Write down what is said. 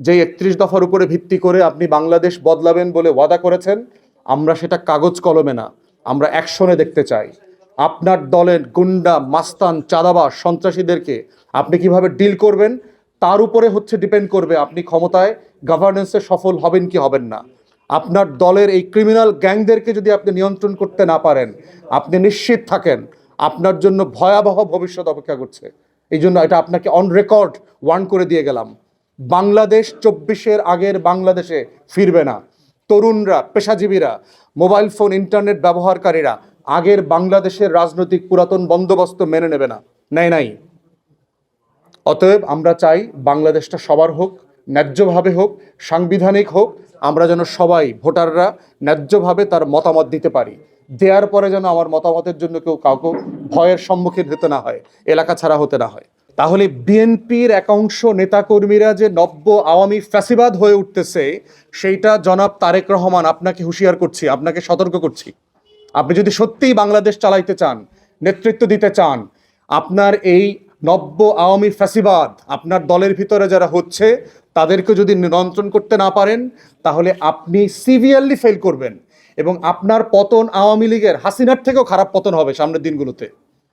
যে 31 দফার উপরে ভিত্তি করে আপনি বাংলাদেশ বদলাবেন বলে ওয়াদা করেছেন, আমরা সেটা কাগজ কলমে না, আমরা অ্যাকশনে দেখতে চাই। আপনার দলের গুন্ডা, মাস্তান, চাঁদাবাজ, সন্ত্রাসীদেরকে আপনি কিভাবে ডিল করবেন তার উপরে ডিপেন্ড করবে আপনি ক্ষমতায় গভর্নেন্সে সফল হবেন কি হবেন না। আপনার দলের এই ক্রিমিনাল গ্যাংদেরকে যদি আপনি নিয়ন্ত্রণ করতে না পারেন, আপনি নিশ্চিত থাকেন আপনার জন্য ভয়াবহ ভবিষ্যৎ অপেক্ষা করছে। এই জন্য এটা আপনাকে অন রেকর্ড ওয়ার্ন করে দিয়ে গেলাম। বাংলাদেশ 24-এর আগের বাংলাদেশে ফিরবে না। তরুণরা, পেশাজীবীরা, মোবাইল ফোন, ইন্টারনেট ব্যবহারকারীরা আগের বাংলাদেশের রাজনৈতিক পুরাতন বন্দোবস্ত মেনে নেবে না, নেয় নাই। অতএব আমরা চাই বাংলাদেশটা সবার হোক, ন্যায্যভাবে হোক, সাংবিধানিক হোক। আমরা যেন সবাই ভোটাররা ন্যায্যভাবে তার মতামত দিতে পারি। দেওয়ার পরে যেন আমার মতামতের জন্য কেউ কাউকে ভয়ের সম্মুখীন হতে না হয়, এলাকা ছাড়া হতে না হয়। তাহলে বিএনপির একাংশ নেতাকর্মীরা যে নব্য আওয়ামী ফ্যাসিবাদ হয়ে উঠতেছে, সেইটা জনাব তারেক রহমান আপনাকে হুঁশিয়ার করছি, আপনাকে সতর্ক করছি। আপনি যদি সত্যিই বাংলাদেশ চালাইতে চান, নেতৃত্ব দিতে চান, আপনার এই নব্য আওয়ামী ফ্যাসিবাদ আপনার দলের ভিতরে যারা হচ্ছে তাদেরকে যদি নিয়ন্ত্রণ করতে না পারেন, তাহলে আপনি সিভিয়ারলি ফেল করবেন এবং আপনার পতন আওয়ামী লীগের হাসিনার থেকেও খারাপ পতন হবে সামনের দিনগুলোতে।